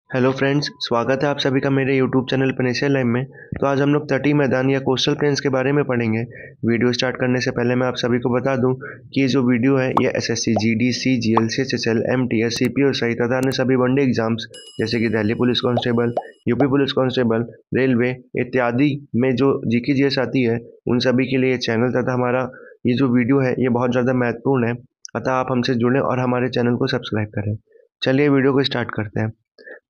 Hello friends, स्वागत है आप सभी का मेरे यूट्यूब चैनल पेनिसिया लाइव में। तो आज हम लोग तटीय मैदान या कोस्टल प्लेन्स के बारे में पढ़ेंगे। वीडियो स्टार्ट करने से पहले मैं आप सभी को बता दूं कि ये जो वीडियो है ये SSC, GD, CGL, CHSL, MTS, CPO तथा अन्य सभी वनडे एग्जाम्स जैसे कि Delhi police constable, UP police constable, railway इत्यादि में जो जीके जीएस आती है उन सभी के लिए चैनल तथा हमारा ये जो वीडियो है ये बहुत ज़्यादा महत्वपूर्ण है। अतः आप हमसे जुड़ें और हमारे चैनल को सब्सक्राइब करें। चलिए वीडियो को स्टार्ट करते हैं।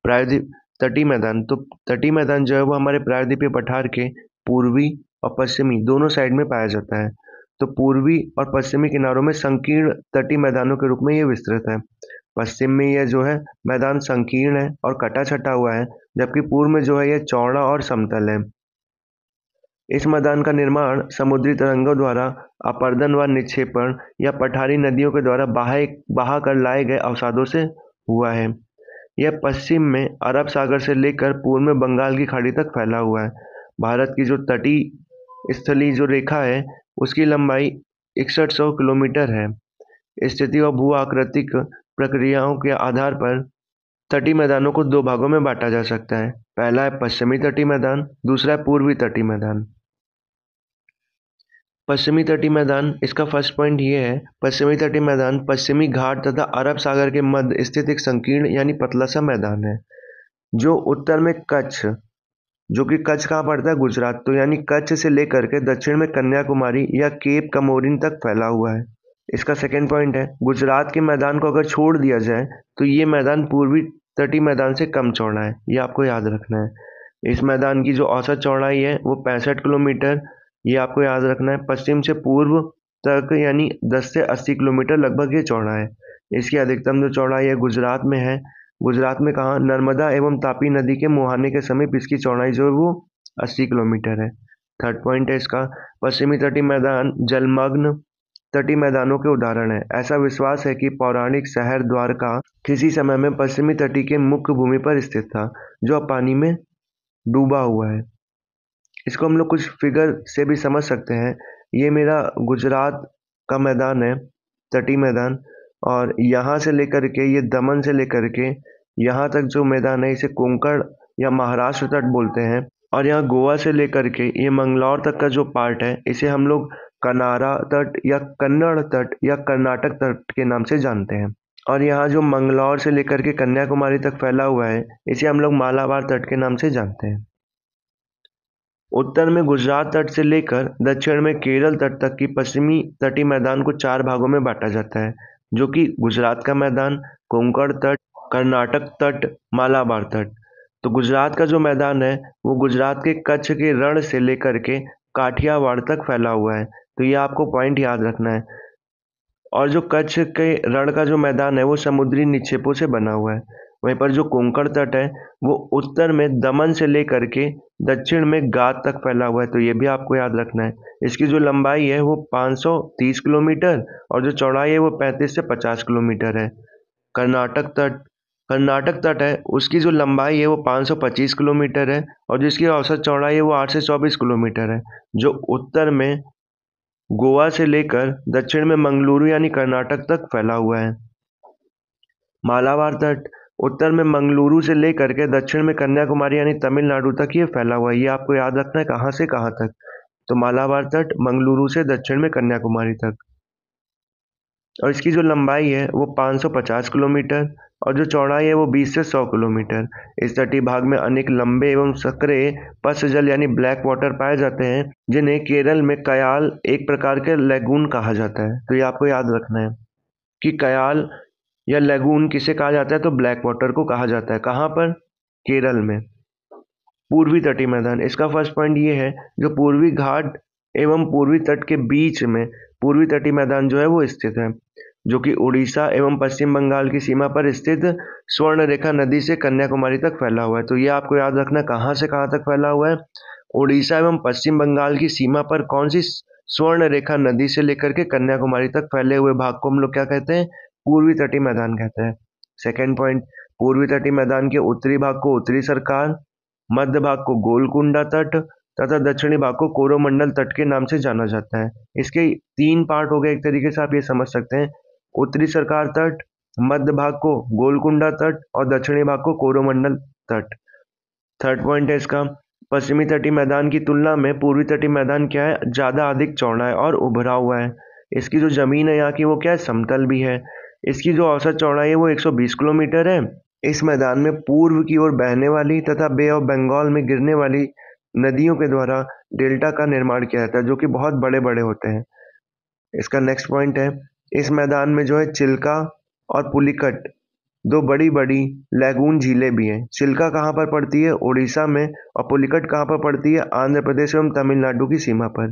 प्रायद्वीप तटीय मैदान, तो तटीय मैदान जो है वो हमारे प्रायद्वीपीय पठार के पूर्वी और पश्चिमी दोनों साइड में पाया जाता है। तो पूर्वी और पश्चिमी किनारों में संकीर्ण तटीय मैदानों के रूप में ये विस्तृत है। पश्चिम में यह जो है मैदान संकीर्ण है और कटा छटा हुआ है, जबकि पूर्व में जो है यह चौड़ा और समतल है। इस मैदान का निर्माण समुद्री तरंगों द्वारा अपर्दन व निक्षेपण या पठारी नदियों के द्वारा बहा कर लाए गए अवसादों से हुआ है। यह पश्चिम में अरब सागर से लेकर पूर्व में बंगाल की खाड़ी तक फैला हुआ है। भारत की जो तटीय स्थलीय जो रेखा है उसकी लंबाई 6100 किलोमीटर है। स्थिति और भू आकृतिक प्रक्रियाओं के आधार पर तटीय मैदानों को दो भागों में बांटा जा सकता है। पहला है पश्चिमी तटीय मैदान, दूसरा है पूर्वी तटीय मैदान। पश्चिमी तटीय मैदान, इसका फर्स्ट पॉइंट ये है, पश्चिमी तटीय मैदान पश्चिमी घाट तथा अरब सागर के मध्य स्थित एक संकीर्ण यानी पतला सा मैदान है जो उत्तर में कच्छ, जो कि कच्छ कहाँ पड़ता है, गुजरात, तो यानी कच्छ से लेकर के दक्षिण में कन्याकुमारी या केप कमोरिन तक फैला हुआ है। इसका सेकेंड पॉइंट है, गुजरात के मैदान को अगर छोड़ दिया जाए तो ये मैदान पूर्वी तटीय मैदान से कम चौड़ा है, ये आपको याद रखना है। इस मैदान की जो औसत चौड़ाई है वो 65 किलोमीटर, ये आपको याद रखना है। पश्चिम से पूर्व तक यानी 10 से 80 किलोमीटर लगभग ये चौड़ा है। इसकी अधिकतम जो चौड़ाई है गुजरात में है। गुजरात में कहाँ, नर्मदा एवं तापी नदी के मुहाने के समीप इसकी चौड़ाई जो है वो 80 किलोमीटर है। थर्ड पॉइंट है इसका, पश्चिमी तटीय मैदान जलमग्न तटीय मैदानों के उदाहरण है। ऐसा विश्वास है कि पौराणिक शहर द्वारका किसी समय में पश्चिमी तटीय के मुख्य भूमि पर स्थित था, जो अब पानी में डूबा हुआ है। इसको हम लोग कुछ फिगर से भी समझ सकते हैं। ये मेरा गुजरात का मैदान है, तटीय मैदान, और यहाँ से लेकर के ये दमन से लेकर के यहाँ तक जो मैदान है इसे कोंकण या महाराष्ट्र तट बोलते हैं। और यहाँ गोवा से लेकर के ये मंगलौर तक का जो पार्ट है इसे हम लोग कनारा तट या कन्नड़ तट या कर्नाटक तट के नाम से जानते हैं। और यहाँ जो मंगलौर से लेकर के कन्याकुमारी तक फैला हुआ है इसे हम लोग मालाबार तट के नाम से जानते हैं। उत्तर में गुजरात तट से लेकर दक्षिण में केरल तट तक की पश्चिमी तटीय मैदान को 4 भागों में बांटा जाता है, जो कि गुजरात का मैदान, कोंकण तट, कर्नाटक तट, मालाबार तट। तो गुजरात का जो मैदान है वो गुजरात के कच्छ के रण से लेकर के काठियावाड़ तक फैला हुआ है, तो ये आपको पॉइंट याद रखना है। और जो कच्छ के रण का जो मैदान है वो समुद्री निक्षेपों से बना हुआ है। वहीं पर जो कोंकण तट है वो उत्तर में दमन से लेकर के दक्षिण में गाद तक फैला हुआ है, तो ये भी आपको याद रखना है। इसकी जो लंबाई है वो 530 किलोमीटर और जो चौड़ाई है वो 35 से 50 किलोमीटर है। कर्नाटक तट है, उसकी जो लंबाई है वो 525 किलोमीटर है और जिसकी औसत चौड़ाई है वो 8 से 24 किलोमीटर है, जो उत्तर में गोवा से लेकर दक्षिण में मंगलुरु यानी कर्नाटक तक फैला हुआ है। मालाबार तट उत्तर में मंगलुरु से लेकर के दक्षिण में कन्याकुमारी यानी तमिलनाडु तक ये फैला हुआ है। ये आपको याद रखना है कहाँ से कहाँ तक। तो मालाबार तट मंगलुरु से दक्षिण में कन्याकुमारी तक, और इसकी जो लंबाई है वो 550 किलोमीटर और जो चौड़ाई है वो 20 से 100 किलोमीटर। इस तटीय भाग में अनेक लंबे एवं सक्रिय पश्च जल यानी ब्लैक वाटर पाए जाते हैं, जिन्हें केरल में कयाल एक प्रकार के लैगून कहा जाता है। तो ये आपको याद रखना है कि कयाल या लैगून किसे कहा जाता है, तो ब्लैक वाटर को कहा जाता है। कहाँ पर, केरल में। पूर्वी तटीय मैदान, इसका फर्स्ट पॉइंट ये है, जो पूर्वी घाट एवं पूर्वी तट के बीच में पूर्वी तटीय मैदान जो है वो स्थित है, जो कि उड़ीसा एवं पश्चिम बंगाल की सीमा पर स्थित स्वर्ण रेखा नदी से कन्याकुमारी तक फैला हुआ है। तो ये आपको याद रखना कहाँ से कहाँ तक फैला हुआ है, उड़ीसा एवं पश्चिम बंगाल की सीमा पर कौन सी स्वर्ण रेखा नदी से लेकर के कन्याकुमारी तक फैले हुए भाग को हम लोग क्या कहते हैं, पूर्वी तटीय मैदान कहते हैं। सेकेंड पॉइंट, पूर्वी तटीय मैदान के उत्तरी भाग को उत्तरी सरकार, मध्य भाग को गोलकुंडा तट तथा दक्षिणी भाग को कोरोमंडल तट के नाम से जाना जाता है। इसके 3 पार्ट हो गए, एक तरीके से आप ये समझ सकते हैं। उत्तरी सरकार तट, मध्य भाग को गोलकुंडा तट और दक्षिणी भाग को कोरोमंडल तट। थर्ड पॉइंट है इसका, पश्चिमी तटीय मैदान की तुलना में पूर्वी तटीय मैदान क्या है, ज़्यादा अधिक चौड़ा है और उभरा हुआ है। इसकी जो ज़मीन है यहाँ की वो क्या है, समतल भी है। इसकी जो औसत चौड़ाई है वो 120 किलोमीटर है। इस मैदान में पूर्व की ओर बहने वाली तथा बे ऑफ बंगाल में गिरने वाली नदियों के द्वारा डेल्टा का निर्माण किया जाता है, जो कि बहुत बड़े बड़े होते हैं। इसका नेक्स्ट पॉइंट है, इस मैदान में जो है चिल्का और पुलिकट दो बड़ी बड़ी लैगून झीलें भी हैं। चिल्का कहाँ पर पड़ती है, उड़ीसा में, और पुलिकट कहाँ पर पड़ती है, आंध्र प्रदेश एवं तमिलनाडु की सीमा पर।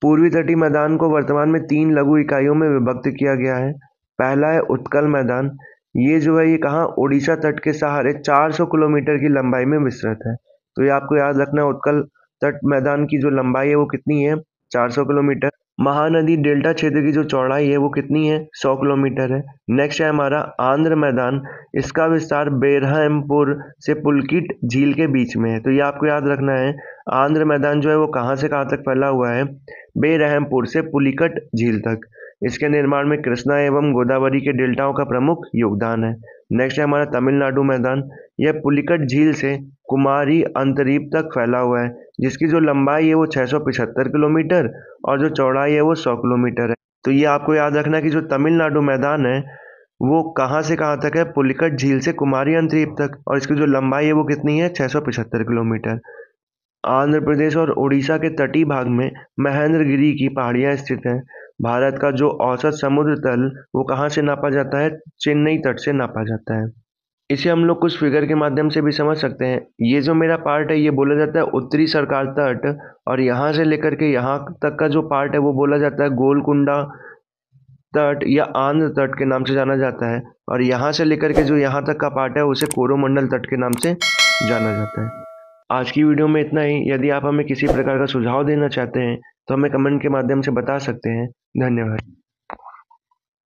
पूर्वी तटीय मैदान को वर्तमान में 3 लघु इकाइयों में विभक्त किया गया है। पहला है उत्कल मैदान। ये जो है ये कहाँ, उड़ीसा तट के सहारे 400 किलोमीटर की लंबाई में विस्तृत है। तो ये आपको याद रखना है, उत्कल तट मैदान की जो लंबाई है वो कितनी है, 400 किलोमीटर। महानदी डेल्टा क्षेत्र की जो चौड़ाई है वो कितनी है, 100 किलोमीटर है। नेक्स्ट है हमारा आंध्र मैदान। इसका विस्तार बेरहमपुर से पुलकिट झील के बीच में है। तो ये आपको याद रखना है, आंध्र मैदान जो है वो कहाँ से कहाँ तक फैला हुआ है, बेरहमपुर से पुलिकट झील तक। इसके निर्माण में कृष्णा एवं गोदावरी के डेल्टाओं का प्रमुख योगदान है। नेक्स्ट है हमारा तमिलनाडु मैदान। यह पुलिकट झील से कुमारी अंतरीप तक फैला हुआ है, जिसकी जो लंबाई है वो 675 किलोमीटर और जो चौड़ाई है वो 100 किलोमीटर है। तो ये आपको याद रखना कि जो तमिलनाडु मैदान है वो कहाँ से कहाँ तक है, पुलिकट झील से कुमारी अंतरीप तक, और इसकी जो लंबाई है वो कितनी है, 675 किलोमीटर। आंध्र प्रदेश और उड़ीसा के तटीय भाग में महेंद्रगिरी की पहाड़ियाँ स्थित हैं। भारत का जो औसत समुद्र तल वो कहाँ से नापा जाता है, चेन्नई तट से नापा जाता है। इसे हम लोग कुछ फिगर के माध्यम से भी समझ सकते हैं। ये जो मेरा पार्ट है ये बोला जाता है उत्तरी सरकार तट, और यहाँ से लेकर के यहाँ तक का जो पार्ट है वो बोला जाता है गोलकुंडा तट या आंध्र तट के नाम से जाना जाता है, और यहाँ से लेकर के जो यहाँ तक का पार्ट है उसे कोरोमंडल तट के नाम से जाना जाता है। आज की वीडियो में इतना ही। यदि आप हमें किसी प्रकार का सुझाव देना चाहते हैं तो हमें कमेंट के माध्यम से बता सकते हैं। धन्यवाद।